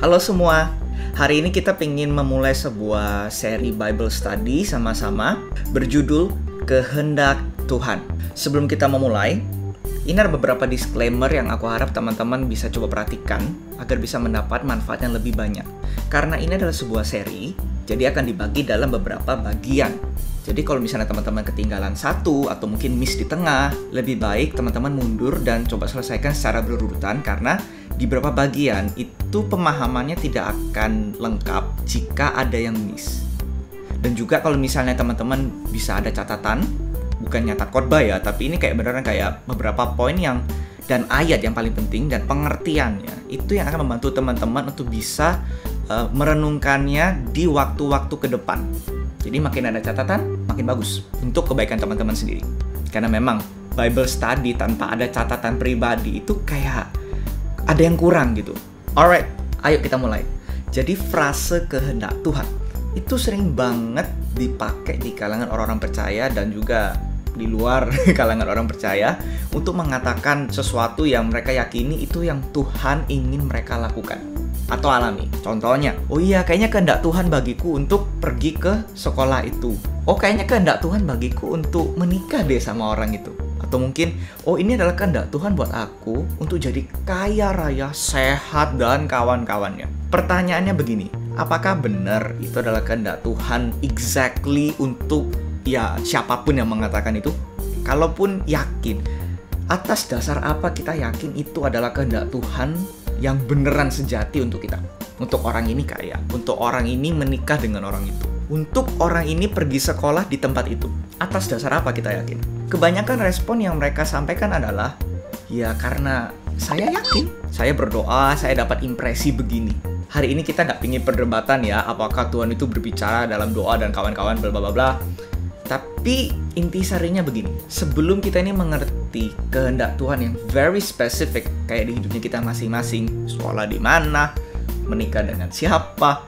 Halo semua, hari ini kita ingin memulai sebuah seri Bible Study sama-sama berjudul Kehendak Tuhan. Sebelum kita memulai, ini ada beberapa disclaimer yang aku harap teman-teman bisa coba perhatikan agar bisa mendapat manfaat yang lebih banyak. Karena ini adalah sebuah seri, jadi akan dibagi dalam beberapa bagian. Jadi kalau misalnya teman-teman ketinggalan satu atau mungkin miss di tengah, lebih baik teman-teman mundur dan coba selesaikan secara berurutan karena di beberapa bagian itu pemahamannya tidak akan lengkap jika ada yang miss. Dan juga kalau misalnya teman-teman bisa ada catatan, bukan nyatat khotbah ya, tapi ini kayak beneran kayak beberapa poin yang dan ayat yang paling penting dan pengertiannya itu yang akan membantu teman-teman untuk bisa merenungkannya di waktu-waktu ke depan. Jadi makin ada catatan, makin bagus untuk kebaikan teman-teman sendiri. Karena memang Bible study tanpa ada catatan pribadi itu kayak ada yang kurang gitu. Alright, ayo kita mulai. Jadi frase kehendak Tuhan itu sering banget dipakai di kalangan orang-orang percaya dan juga di luar kalangan orang percaya untuk mengatakan sesuatu yang mereka yakini itu yang Tuhan ingin mereka lakukan atau alami. Contohnya, oh iya kayaknya kehendak Tuhan bagiku untuk pergi ke sekolah itu. Oh kayaknya kehendak Tuhan bagiku untuk menikah deh sama orang itu. Atau mungkin, oh ini adalah kehendak Tuhan buat aku untuk jadi kaya raya, sehat, dan kawan-kawannya. Pertanyaannya begini, apakah benar itu adalah kehendak Tuhan exactly untuk ya siapapun yang mengatakan itu? Kalaupun yakin, atas dasar apa kita yakin itu adalah kehendak Tuhan yang beneran sejati untuk kita? Untuk orang ini kaya, untuk orang ini menikah dengan orang itu, untuk orang ini pergi sekolah di tempat itu. Atas dasar apa kita yakin? Kebanyakan respon yang mereka sampaikan adalah, ya karena saya yakin, saya berdoa, saya dapat impresi begini. Hari ini kita nggak pingin perdebatan ya, apakah Tuhan itu berbicara dalam doa dan kawan-kawan bla bla bla. Tapi intisarinya begini, sebelum kita ini mengerti kehendak Tuhan yang very specific kayak di hidupnya kita masing-masing, sekolah di mana, menikah dengan siapa,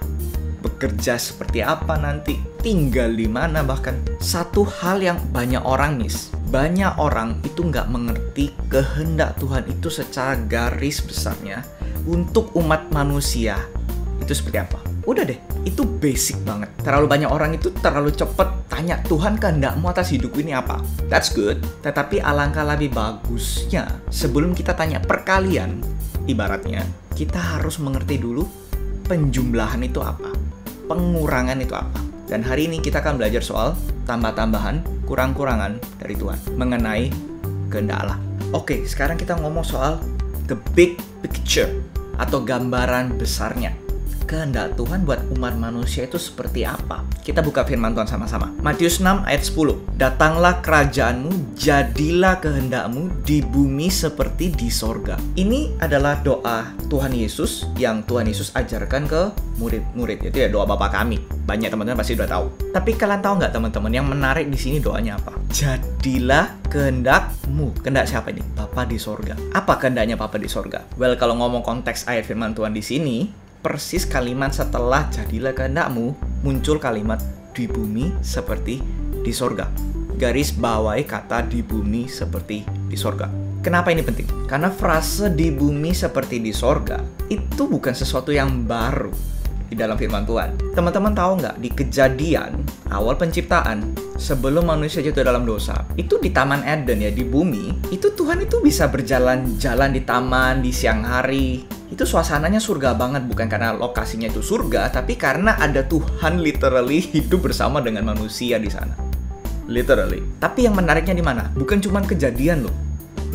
bekerja seperti apa nanti, tinggal di mana bahkan. Satu hal yang banyak orang miss, banyak orang itu nggak mengerti kehendak Tuhan itu secara garis besarnya untuk umat manusia itu seperti apa. Udah deh, itu basic banget. Terlalu banyak orang itu terlalu cepet tanya, Tuhan kehendakmu atas hidupku ini apa? That's good. Tetapi alangkah lebih bagusnya sebelum kita tanya perkalian, ibaratnya kita harus mengerti dulu penjumlahan itu apa, pengurangan itu apa. Dan hari ini kita akan belajar soal tambah-tambahan, kurang-kurangan dari Tuhan mengenai kehendak Allah. Oke, sekarang kita ngomong soal the big picture atau gambaran besarnya. Kehendak Tuhan buat umat manusia itu seperti apa? Kita buka firman Tuhan sama-sama. Matius 6 ayat 10. Datanglah kerajaanmu, jadilah kehendakmu di bumi seperti di sorga. Ini adalah doa Tuhan Yesus yang Tuhan Yesus ajarkan ke murid-murid. Itu ya doa Bapa kami. Banyak teman-teman pasti udah tahu. Tapi kalian tahu nggak teman-teman yang menarik di sini doanya apa? Jadilah kehendakmu. Kehendak siapa ini? Bapa di sorga. Apa kehendaknya Bapa di sorga? Well, kalau ngomong konteks ayat firman Tuhan di sini, persis kalimat setelah jadilah kehendakmu muncul kalimat di bumi seperti di sorga. Garis bawahi kata di bumi seperti di sorga. Kenapa ini penting? Karena frase di bumi seperti di sorga itu bukan sesuatu yang baru di dalam firman Tuhan. Teman-teman tahu nggak, di Kejadian awal penciptaan sebelum manusia jatuh dalam dosa, itu di Taman Eden ya, di bumi itu Tuhan itu bisa berjalan-jalan di taman di siang hari. Itu suasananya surga banget, bukan karena lokasinya itu surga, tapi karena ada Tuhan literally hidup bersama dengan manusia di sana. Literally. Tapi yang menariknya di mana? Bukan cuma kejadian loh.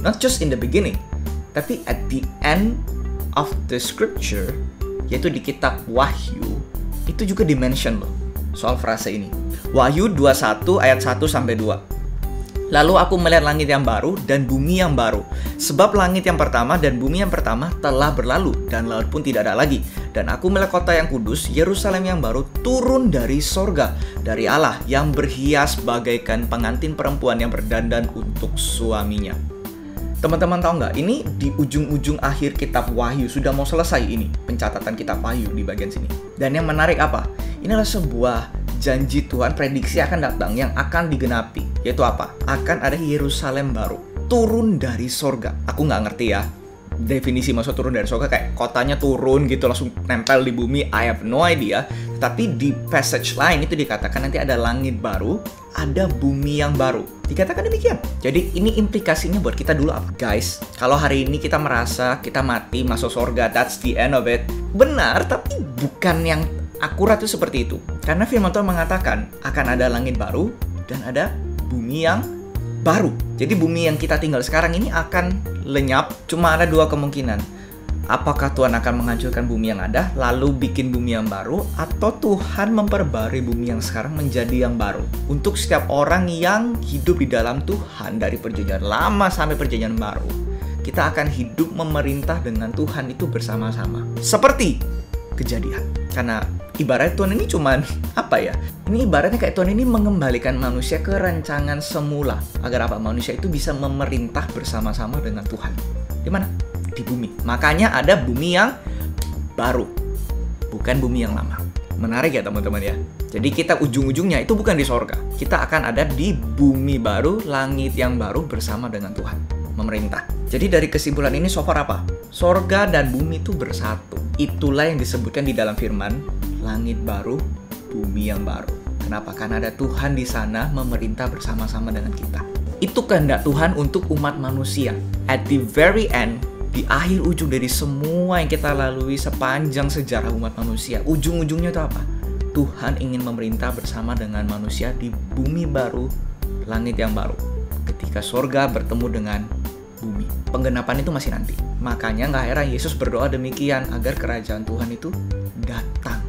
Not just in the beginning, tapi at the end of the scripture, yaitu di kitab Wahyu, itu juga dimention loh soal frase ini. Wahyu 21 ayat 1 sampai 2. Lalu aku melihat langit yang baru dan bumi yang baru. Sebab langit yang pertama dan bumi yang pertama telah berlalu, dan laut pun tidak ada lagi. Dan aku melihat kota yang kudus, Yerusalem yang baru, turun dari sorga, dari Allah, yang berhias bagaikan pengantin perempuan yang berdandan untuk suaminya. Teman-teman tahu nggak? Ini di ujung-ujung akhir kitab Wahyu. Sudah mau selesai ini, pencatatan kitab Wahyu di bagian sini. Dan yang menarik apa? Ini adalah sebuah janji Tuhan, prediksi akan datang yang akan digenapi. Yaitu apa? Akan ada Yerusalem baru turun dari sorga. Aku nggak ngerti ya, definisi maksud turun dari surga kayak kotanya turun gitu langsung nempel di bumi. I have no idea. Tapi di passage lain itu dikatakan nanti ada langit baru, ada bumi yang baru. Dikatakan demikian. Jadi ini implikasinya buat kita dulu apa? Guys, kalau hari ini kita merasa kita mati masuk surga, that's the end of it. Benar, tapi bukan yang akurat itu seperti itu. Karena firman Tuhan mengatakan akan ada langit baru dan ada bumi yang baru. Jadi bumi yang kita tinggal sekarang ini akan lenyap. Cuma ada dua kemungkinan. Apakah Tuhan akan menghancurkan bumi yang ada lalu bikin bumi yang baru, atau Tuhan memperbarui bumi yang sekarang menjadi yang baru. Untuk setiap orang yang hidup di dalam Tuhan dari perjanjian lama sampai perjanjian baru, kita akan hidup memerintah dengan Tuhan itu bersama-sama. Seperti Kejadian. Karena ibarat Tuhan ini cuman apa ya? Ini ibaratnya kayak Tuhan ini mengembalikan manusia ke rancangan semula agar apa? Manusia itu bisa memerintah bersama-sama dengan Tuhan. Di mana? Di bumi. Makanya ada bumi yang baru, bukan bumi yang lama. Menarik ya teman-teman ya. Jadi kita ujung-ujungnya itu bukan di sorga. Kita akan ada di bumi baru, langit yang baru bersama dengan Tuhan, memerintah. Jadi dari kesimpulan ini so far apa? Sorga dan bumi itu bersatu. Itulah yang disebutkan di dalam firman, langit baru, bumi yang baru. Kenapa? Karena ada Tuhan di sana memerintah bersama-sama dengan kita. Itu kehendak Tuhan untuk umat manusia. At the very end, di akhir ujung dari semua yang kita lalui sepanjang sejarah umat manusia, ujung-ujungnya itu apa? Tuhan ingin memerintah bersama dengan manusia di bumi baru, langit yang baru. Ketika sorga bertemu dengan bumi. Penggenapan itu masih nanti. Makanya nggak heran Yesus berdoa demikian agar kerajaan Tuhan itu datang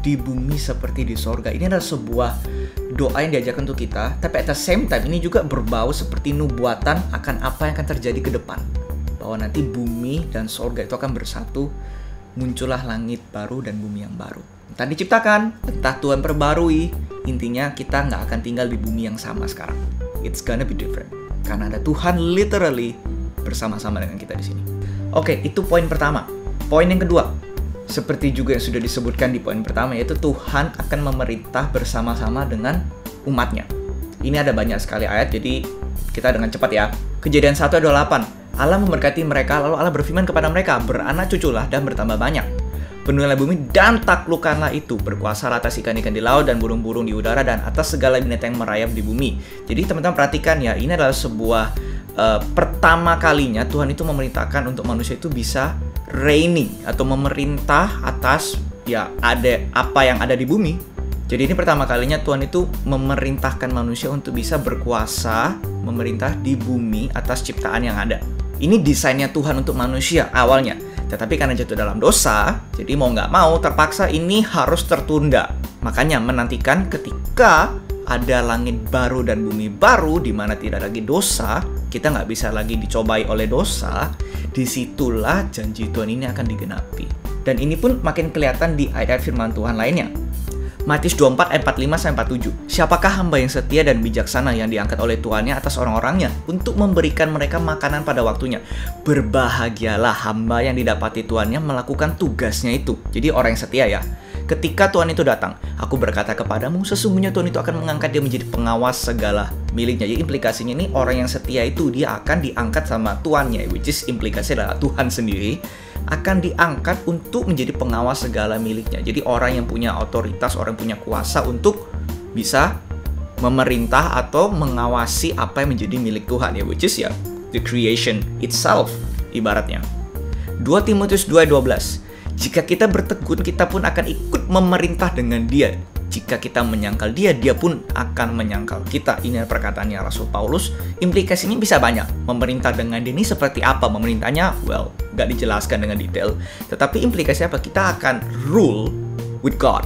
di bumi seperti di sorga. Ini adalah sebuah doa yang diajarkan untuk kita, tapi at the same time ini juga berbau seperti nubuatan akan apa yang akan terjadi ke depan. Bahwa nanti bumi dan sorga itu akan bersatu, muncullah langit baru dan bumi yang baru. Entah diciptakan, entah Tuhan perbarui, intinya kita nggak akan tinggal di bumi yang sama sekarang. It's gonna be different. Karena ada Tuhan literally bersama-sama dengan kita di sini. Oke, itu poin pertama. Poin yang kedua, seperti juga yang sudah disebutkan di poin pertama, yaitu Tuhan akan memerintah bersama-sama dengan umatnya. Ini ada banyak sekali ayat, jadi kita dengan cepat ya. Kejadian 1 ayat 28. Allah memberkati mereka, lalu Allah berfirman kepada mereka, beranak cuculah dan bertambah banyak. Penuhilah bumi dan taklukkanlah itu, berkuasa atas ikan-ikan di laut dan burung-burung di udara dan atas segala binatang yang merayap di bumi. Jadi teman-teman perhatikan ya, ini adalah sebuah pertama kalinya Tuhan itu memerintahkan untuk manusia itu bisa reigning atau memerintah atas ya ada apa yang ada di bumi. Jadi ini pertama kalinya Tuhan itu memerintahkan manusia untuk bisa berkuasa memerintah di bumi atas ciptaan yang ada. Ini desainnya Tuhan untuk manusia awalnya. Tetapi karena jatuh dalam dosa, jadi mau nggak mau terpaksa ini harus tertunda. Makanya menantikan ketika ada langit baru dan bumi baru di mana tidak lagi dosa, kita nggak bisa lagi dicobai oleh dosa, disitulah janji Tuhan ini akan digenapi. Dan ini pun makin kelihatan di ayat firman Tuhan lainnya. Matius 24 ayat 45-47. Siapakah hamba yang setia dan bijaksana yang diangkat oleh tuannya atas orang-orangnya untuk memberikan mereka makanan pada waktunya? Berbahagialah hamba yang didapati tuannya melakukan tugasnya itu. Jadi orang yang setia ya. Ketika Tuhan itu datang, aku berkata kepadamu, sesungguhnya Tuhan itu akan mengangkat dia menjadi pengawas segala miliknya. Jadi implikasinya ini orang yang setia itu dia akan diangkat sama tuannya, which is implikasi adalah Tuhan sendiri akan diangkat untuk menjadi pengawas segala miliknya. Jadi orang yang punya otoritas, orang yang punya kuasa untuk bisa memerintah atau mengawasi apa yang menjadi milik Tuhan ya, which is ya the creation itself ibaratnya. 2 Timotius 2:12. Jika kita bertekun, kita pun akan ikut memerintah dengan dia. Jika kita menyangkal dia, dia pun akan menyangkal kita. Ini perkataannya Rasul Paulus. Implikasinya bisa banyak. Memerintah dengan dia ini seperti apa? Memerintahnya, well, nggak dijelaskan dengan detail. Tetapi implikasinya apa? Kita akan rule with God.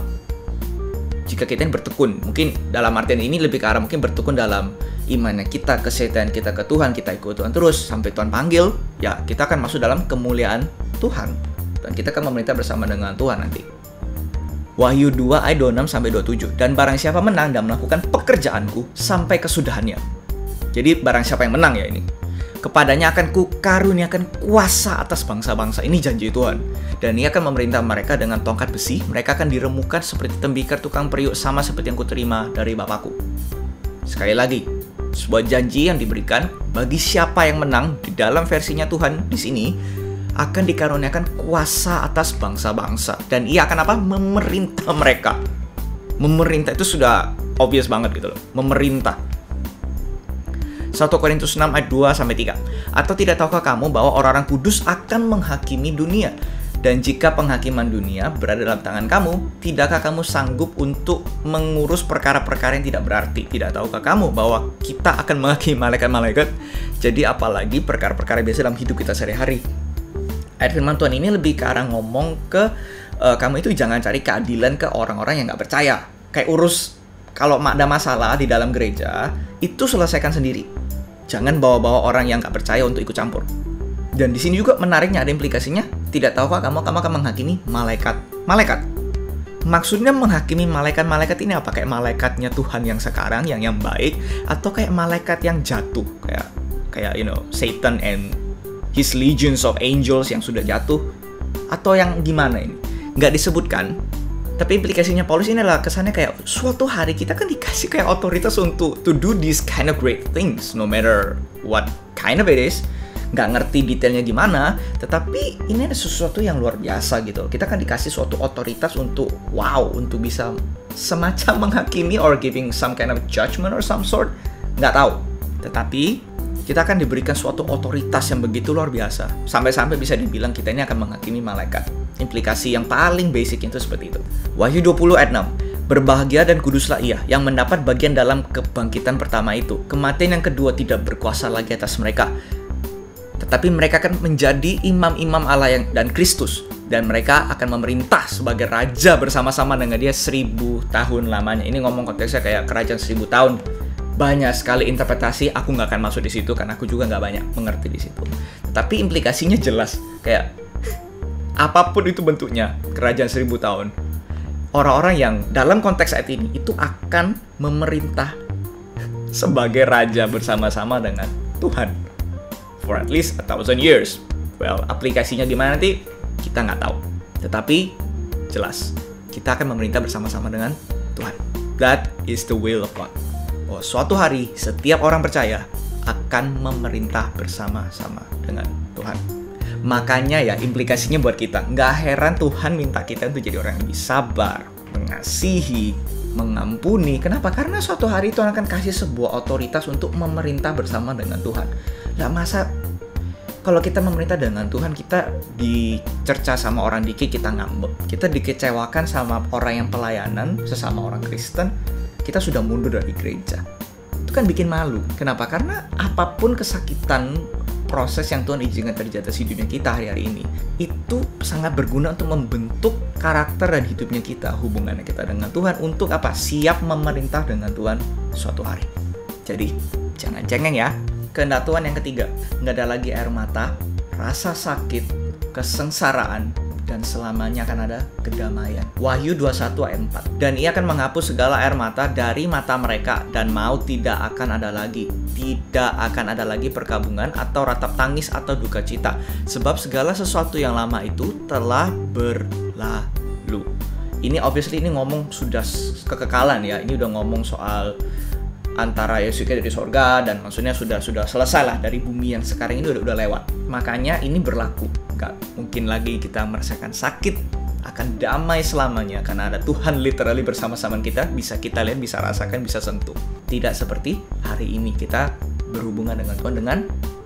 Jika kita bertekun, mungkin dalam artian ini lebih ke arah mungkin bertekun dalam imannya kita, kesetiaan kita ke Tuhan, kita ikut Tuhan terus sampai Tuhan panggil, ya kita akan masuk dalam kemuliaan Tuhan. Dan kita akan memerintah bersama dengan Tuhan nanti. Wahyu 2 ayat 26-27. Dan barang siapa menang dan melakukan pekerjaanku sampai kesudahannya. Jadi barang siapa yang menang ya ini, kepadanya akan kukaruniakan kuasa atas bangsa-bangsa. Ini janji Tuhan. Dan ia akan memerintah mereka dengan tongkat besi. Mereka akan diremukkan seperti tembikar tukang periuk, sama seperti yang kuterima dari Bapakku. Sekali lagi, sebuah janji yang diberikan bagi siapa yang menang di dalam versinya Tuhan di sini. akan dikaruniakan kuasa atas bangsa-bangsa. Dan ia akan apa? Memerintah mereka. Memerintah itu sudah obvious banget gitu loh. Memerintah. 1 Korintus 6 ayat 2-3. Atau tidak tahukah kamu bahwa orang-orang kudus akan menghakimi dunia? Dan jika penghakiman dunia berada dalam tangan kamu, tidakkah kamu sanggup untuk mengurus perkara-perkara yang tidak berarti? Tidak tahukah kamu bahwa kita akan menghakimi malaikat-malaikat? Jadi apalagi perkara-perkara biasa dalam hidup kita sehari-hari. Ayat firman Tuhan ini lebih ke arah ngomong ke kamu itu jangan cari keadilan ke orang-orang yang gak percaya. Kayak urus, kalau ada masalah di dalam gereja, itu selesaikan sendiri. Jangan bawa-bawa orang yang gak percaya untuk ikut campur. Dan di sini juga menariknya ada implikasinya. Tidak tahukah kamu akan menghakimi malaikat? Malaikat. Maksudnya menghakimi malaikat-malaikat ini apa? Kayak malaikatnya Tuhan yang sekarang, yang baik, atau kayak malaikat yang jatuh, kayak Satan and his legions of angels yang sudah jatuh, atau yang gimana ini? Nggak disebutkan. Tapi implikasinya Paulus ini adalah kesannya kayak suatu hari kita kan dikasih kayak otoritas untuk to do these kind of great things, no matter what kind of it is. Nggak ngerti detailnya gimana, tetapi ini ada sesuatu yang luar biasa gitu. Kita kan dikasih suatu otoritas untuk untuk bisa semacam menghakimi or giving some kind of judgment or some sort. Nggak tahu. Tetapi kita akan diberikan suatu otoritas yang begitu luar biasa. Sampai-sampai bisa dibilang kita ini akan menghakimi malaikat. Implikasi yang paling basic itu seperti itu. Wahyu 20 ayat 6. Berbahagia dan kuduslah ia yang mendapat bagian dalam kebangkitan pertama itu. Kematian yang kedua tidak berkuasa lagi atas mereka. Tetapi mereka akan menjadi imam-imam Allah dan Kristus. Dan mereka akan memerintah sebagai raja bersama-sama dengan dia 1000 tahun lamanya. Ini ngomong konteksnya kayak kerajaan 1000 tahun. Banyak sekali interpretasi, aku nggak akan masuk di situ karena aku juga nggak banyak mengerti di situ. Tapi implikasinya jelas. Kayak apapun itu bentuknya, kerajaan 1000 tahun. Orang-orang yang dalam konteks ayat ini itu akan memerintah sebagai raja bersama-sama dengan Tuhan. For at least 1000 years. Well, aplikasinya gimana nanti kita nggak tahu. Tetapi jelas kita akan memerintah bersama-sama dengan Tuhan. That is the will of God. Oh, suatu hari setiap orang percaya akan memerintah bersama-sama dengan Tuhan. Makanya ya implikasinya buat kita. Nggak heran Tuhan minta kita untuk jadi orang yang lebih sabar, mengasihi, mengampuni. Kenapa? Karena suatu hari Tuhan akan kasih sebuah otoritas untuk memerintah bersama dengan Tuhan. Nggak masa kalau kita memerintah dengan Tuhan, kita dicerca sama orang dikit, kita ngambek. Kita dikecewakan sama orang yang pelayanan, sesama orang Kristen, kita sudah mundur dari gereja. Itu kan bikin malu. Kenapa? Karena apapun kesakitan, proses yang Tuhan izinkan terjadi di dunia kita hari-hari ini, itu sangat berguna untuk membentuk karakter dan hidupnya kita, hubungannya kita dengan Tuhan, untuk apa? Siap memerintah dengan Tuhan suatu hari. Jadi, jangan cengeng ya. Kehendak Tuhan yang ketiga, nggak ada lagi air mata, rasa sakit, kesengsaraan, dan selamanya akan ada kedamaian. Wahyu 21 ayat 4. Dan ia akan menghapus segala air mata dari mata mereka, dan maut tidak akan ada lagi. Tidak akan ada lagi perkabungan atau ratap tangis atau duka cita, sebab segala sesuatu yang lama itu telah berlalu. Ini obviously ini ngomong sudah kekekalan ya. Ini udah ngomong soal antara Yesus dari sorga, dan maksudnya sudah selesai lah dari bumi yang sekarang ini udah lewat. Makanya ini berlaku. Gak mungkin lagi kita merasakan sakit, akan damai selamanya karena ada Tuhan literally bersama-sama kita, bisa kita lihat, bisa rasakan, bisa sentuh. Tidak seperti hari ini kita berhubungan dengan Tuhan dengan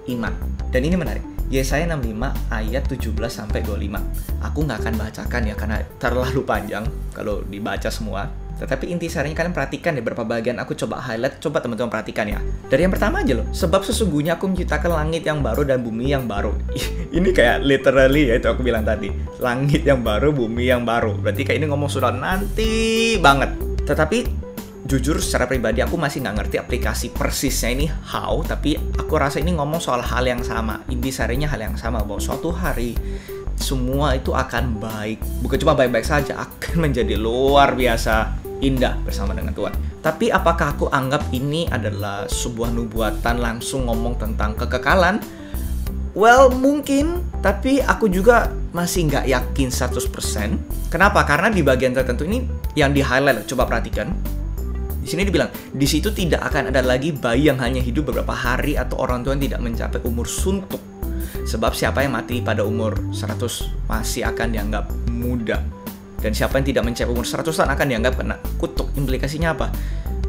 iman. Dan ini menarik. Yesaya 65 ayat 17-25. Aku nggak akan bacakan ya karena terlalu panjang kalau dibaca semua. Tetapi intisarinya kalian perhatikan deh beberapa bagian aku coba highlight, coba teman-teman perhatikan ya. Dari yang pertama aja loh, sebab sesungguhnya aku menciptakan langit yang baru dan bumi yang baru. Ini kayak literally ya, itu aku bilang tadi. Langit yang baru, bumi yang baru. Berarti kayak ini ngomong sudah nanti banget. Tetapi jujur secara pribadi aku masih nggak ngerti aplikasi persisnya ini how, tapi aku rasa ini ngomong soal hal yang sama. Intisarinya hal yang sama, bahwa suatu hari semua itu akan baik. Bukan cuma baik-baik saja, akan menjadi luar biasa indah bersama dengan Tuhan. Tapi apakah aku anggap ini adalah sebuah nubuatan langsung ngomong tentang kekekalan? Well, mungkin, tapi aku juga masih nggak yakin 100%. Kenapa? Karena di bagian tertentu ini yang di-highlight, coba perhatikan. Di sini dibilang, di situ tidak akan ada lagi bayi yang hanya hidup beberapa hari atau orang tua yang tidak mencapai umur suntuk. Sebab siapa yang mati pada umur 100 masih akan dianggap muda. Dan siapa yang tidak mencapai umur 100 tahun akan dianggap kena kutuk. Implikasinya apa?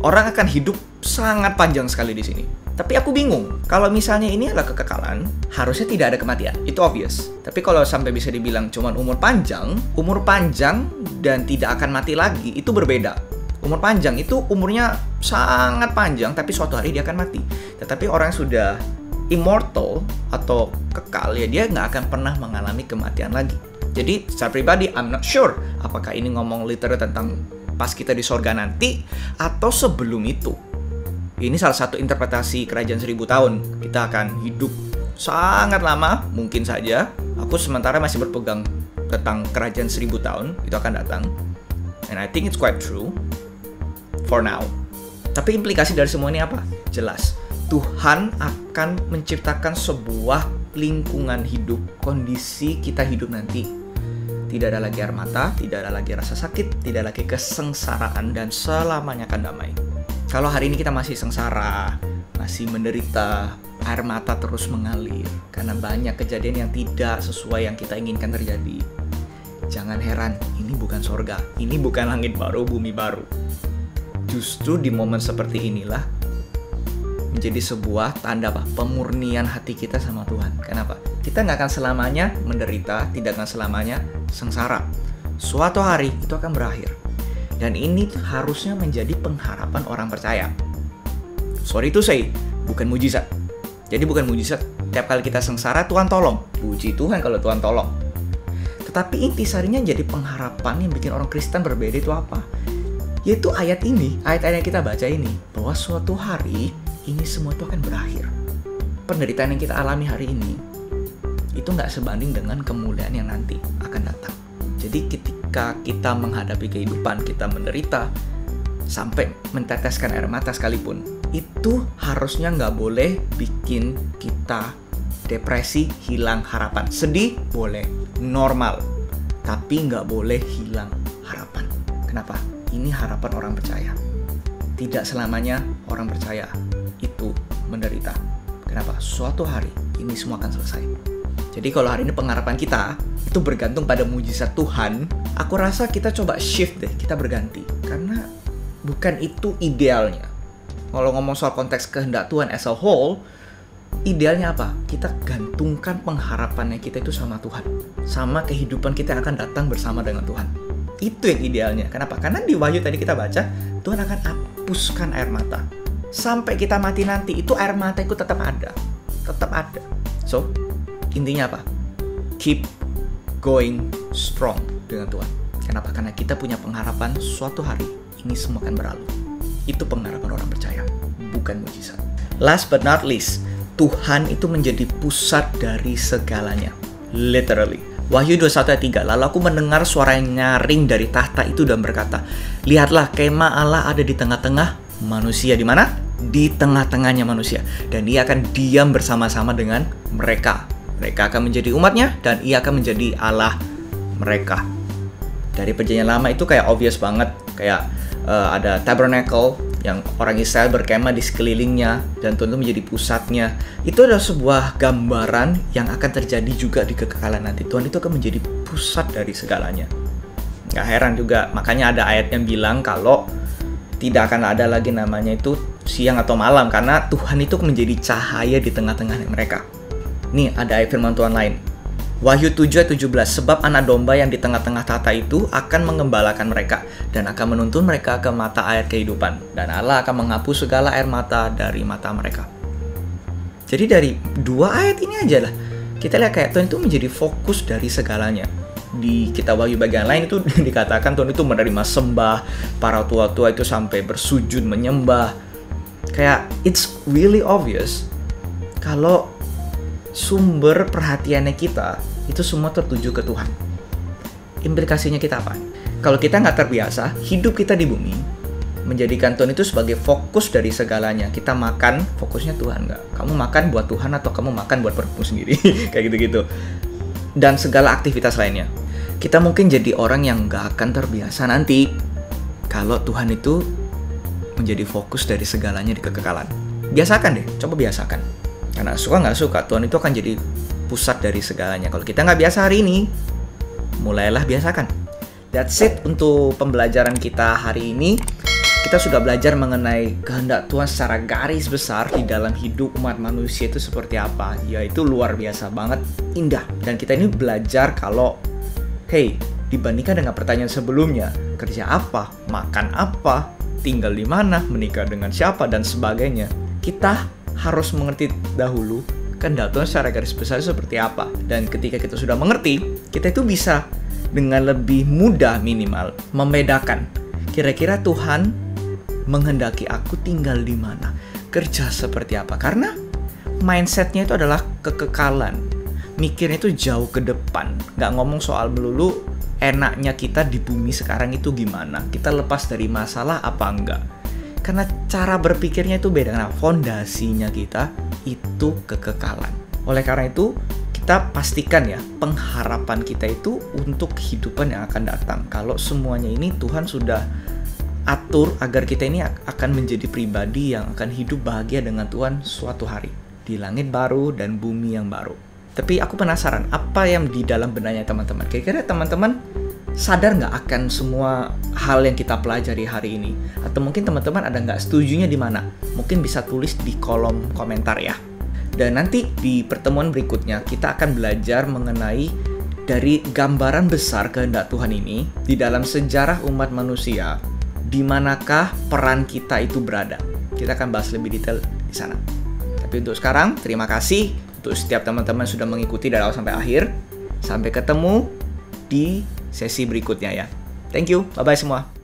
Orang akan hidup sangat panjang sekali di sini. Tapi aku bingung, kalau misalnya ini adalah kekekalan, harusnya tidak ada kematian. Itu obvious. Tapi kalau sampai bisa dibilang cuman umur panjang dan tidak akan mati lagi, itu berbeda. Umur panjang itu umurnya sangat panjang, tapi suatu hari dia akan mati. Tetapi orang yang sudah immortal atau kekal, ya dia nggak akan pernah mengalami kematian lagi. Jadi secara pribadi, I'm not sure apakah ini ngomong literal tentang pas kita di sorga nanti, atau sebelum itu. Ini salah satu interpretasi kerajaan 1000 tahun. Kita akan hidup sangat lama, mungkin saja. Aku sementara masih berpegang tentang kerajaan 1000 tahun, itu akan datang. And I think it's quite true, for now. Tapi implikasi dari semua ini apa? Jelas, Tuhan akan menciptakan sebuah lingkungan hidup, kondisi kita hidup nanti. Tidak ada lagi air mata, tidak ada lagi rasa sakit, tidak lagi kesengsaraan, dan selamanya akan damai. Kalau hari ini kita masih sengsara, masih menderita, air mata terus mengalir karena banyak kejadian yang tidak sesuai yang kita inginkan terjadi. Jangan heran, ini bukan sorga, ini bukan langit baru, bumi baru. Justru di momen seperti inilah menjadi sebuah tanda pemurnian hati kita sama Tuhan. Kenapa? Kita nggak akan selamanya menderita, tidak akan selamanya sengsara. Suatu hari itu akan berakhir. Dan ini harusnya menjadi pengharapan orang percaya. Sorry to say, bukan mujizat. Jadi bukan mujizat, tiap kali kita sengsara, Tuhan tolong. Puji Tuhan kalau Tuhan tolong. Tetapi intisarinya jadi pengharapan yang bikin orang Kristen berbeda itu apa? Yaitu ayat ini, ayat-ayat yang kita baca ini. Bahwa suatu hari, ini semua itu akan berakhir. Penderitaan yang kita alami hari ini, itu nggak sebanding dengan kemuliaan yang nanti akan datang. Jadi ketika kita menghadapi kehidupan, kita menderita, sampai menteteskan air mata sekalipun, itu harusnya nggak boleh bikin kita depresi, hilang harapan. Sedih boleh, normal, tapi nggak boleh hilang harapan. Kenapa? Ini harapan orang percaya. Tidak selamanya orang percaya itu menderita. Kenapa? Suatu hari ini semua akan selesai. Jadi kalau hari ini pengharapan kita itu bergantung pada mujizat Tuhan, aku rasa kita coba shift deh, kita berganti. Karena bukan itu idealnya. Kalau ngomong soal konteks kehendak Tuhan as a whole, idealnya apa? Kita gantungkan pengharapannya kita itu sama Tuhan. Sama kehidupan kita yang akan datang bersama dengan Tuhan. Itu yang idealnya. Kenapa? Karena di Wahyu tadi kita baca, Tuhan akan hapuskan air mata. Sampai kita mati nanti, itu air mata itu tetap ada. Tetap ada. So, intinya apa? Keep going strong dengan Tuhan. Kenapa? Karena kita punya pengharapan suatu hari ini semua akan berlalu. Itu pengharapan orang percaya, bukan mujizat. Last but not least, Tuhan itu menjadi pusat dari segalanya. Literally. Wahyu 21 ayat 3. Lalu aku mendengar suara yang nyaring dari tahta itu dan berkata, lihatlah kemah Allah ada di tengah-tengah manusia. Di mana? Di tengah-tengahnya manusia. Dan dia akan diam bersama-sama dengan mereka. Mereka akan menjadi umatnya dan ia akan menjadi Allah mereka. Dari perjanjian lama itu kayak obvious banget. Kayak ada tabernacle yang orang Israel berkemah di sekelilingnya dan Tuhan itu menjadi pusatnya. Itu adalah sebuah gambaran yang akan terjadi juga di kekekalan nanti. Tuhan itu akan menjadi pusat dari segalanya. Gak heran juga, makanya ada ayat yang bilang kalau tidak akan ada lagi namanya itu siang atau malam, karena Tuhan itu menjadi cahaya di tengah-tengah mereka. Nih ada ayat firman Tuhan lain. Wahyu 7 ayat 17, sebab anak domba yang di tengah-tengah tahta itu akan mengembalakan mereka dan akan menuntun mereka ke mata air kehidupan, dan Allah akan menghapus segala air mata dari mata mereka. Jadi dari dua ayat ini aja lah kita lihat kayak Tuhan itu menjadi fokus dari segalanya. Di kitab Wahyu bagian lain itu dikatakan Tuhan itu menerima sembah, para tua-tua itu sampai bersujud menyembah. Kayak it's really obvious kalau sumber perhatiannya kita itu semua tertuju ke Tuhan. Implikasinya kita apa? Kalau kita nggak terbiasa hidup kita di bumi menjadikan Tuhan itu sebagai fokus dari segalanya. Kita makan, fokusnya Tuhan nggak. Kamu makan buat Tuhan atau kamu makan buat perutmu sendiri? Kayak gitu-gitu. Dan segala aktivitas lainnya. Kita mungkin jadi orang yang nggak akan terbiasa nanti kalau Tuhan itu menjadi fokus dari segalanya di kekekalan. Biasakan deh, coba biasakan. Karena suka nggak suka, Tuhan itu akan jadi pusat dari segalanya. Kalau kita nggak biasa hari ini, mulailah biasakan. That's it untuk pembelajaran kita hari ini. Kita sudah belajar mengenai kehendak Tuhan secara garis besar di dalam hidup umat manusia itu seperti apa. Yaitu luar biasa banget, indah. Dan kita ini belajar kalau, hey, dibandingkan dengan pertanyaan sebelumnya, kerja apa, makan apa, tinggal di mana, menikah dengan siapa, dan sebagainya. Kita harus mengerti dahulu kehendak Tuhan secara garis besar seperti apa. Dan ketika kita sudah mengerti, kita itu bisa dengan lebih mudah minimal membedakan kira-kira Tuhan menghendaki aku tinggal di mana, kerja seperti apa. Karena mindsetnya itu adalah kekekalan, mikirnya itu jauh ke depan, nggak ngomong soal melulu enaknya kita di bumi sekarang itu gimana, kita lepas dari masalah apa enggak. Karena cara berpikirnya itu beda, karena fondasinya kita itu kekekalan. Oleh karena itu, kita pastikan ya, pengharapan kita itu untuk kehidupan yang akan datang. Kalau semuanya ini Tuhan sudah atur agar kita ini akan menjadi pribadi yang akan hidup bahagia dengan Tuhan suatu hari di langit baru dan bumi yang baru. Tapi aku penasaran apa yang di dalam benaknya teman-teman. Kira-kira teman-teman sadar nggak akan semua hal yang kita pelajari hari ini? Atau mungkin teman-teman ada nggak setujunya di mana? Mungkin bisa tulis di kolom komentar ya. Dan nanti di pertemuan berikutnya kita akan belajar mengenai dari gambaran besar kehendak Tuhan ini di dalam sejarah umat manusia. Di manakah peran kita itu berada? Kita akan bahas lebih detail di sana. Tapi untuk sekarang, terima kasih untuk setiap teman-teman sudah mengikuti dari awal sampai akhir. Sampai ketemu di sesi berikutnya ya. Thank you, bye-bye semua.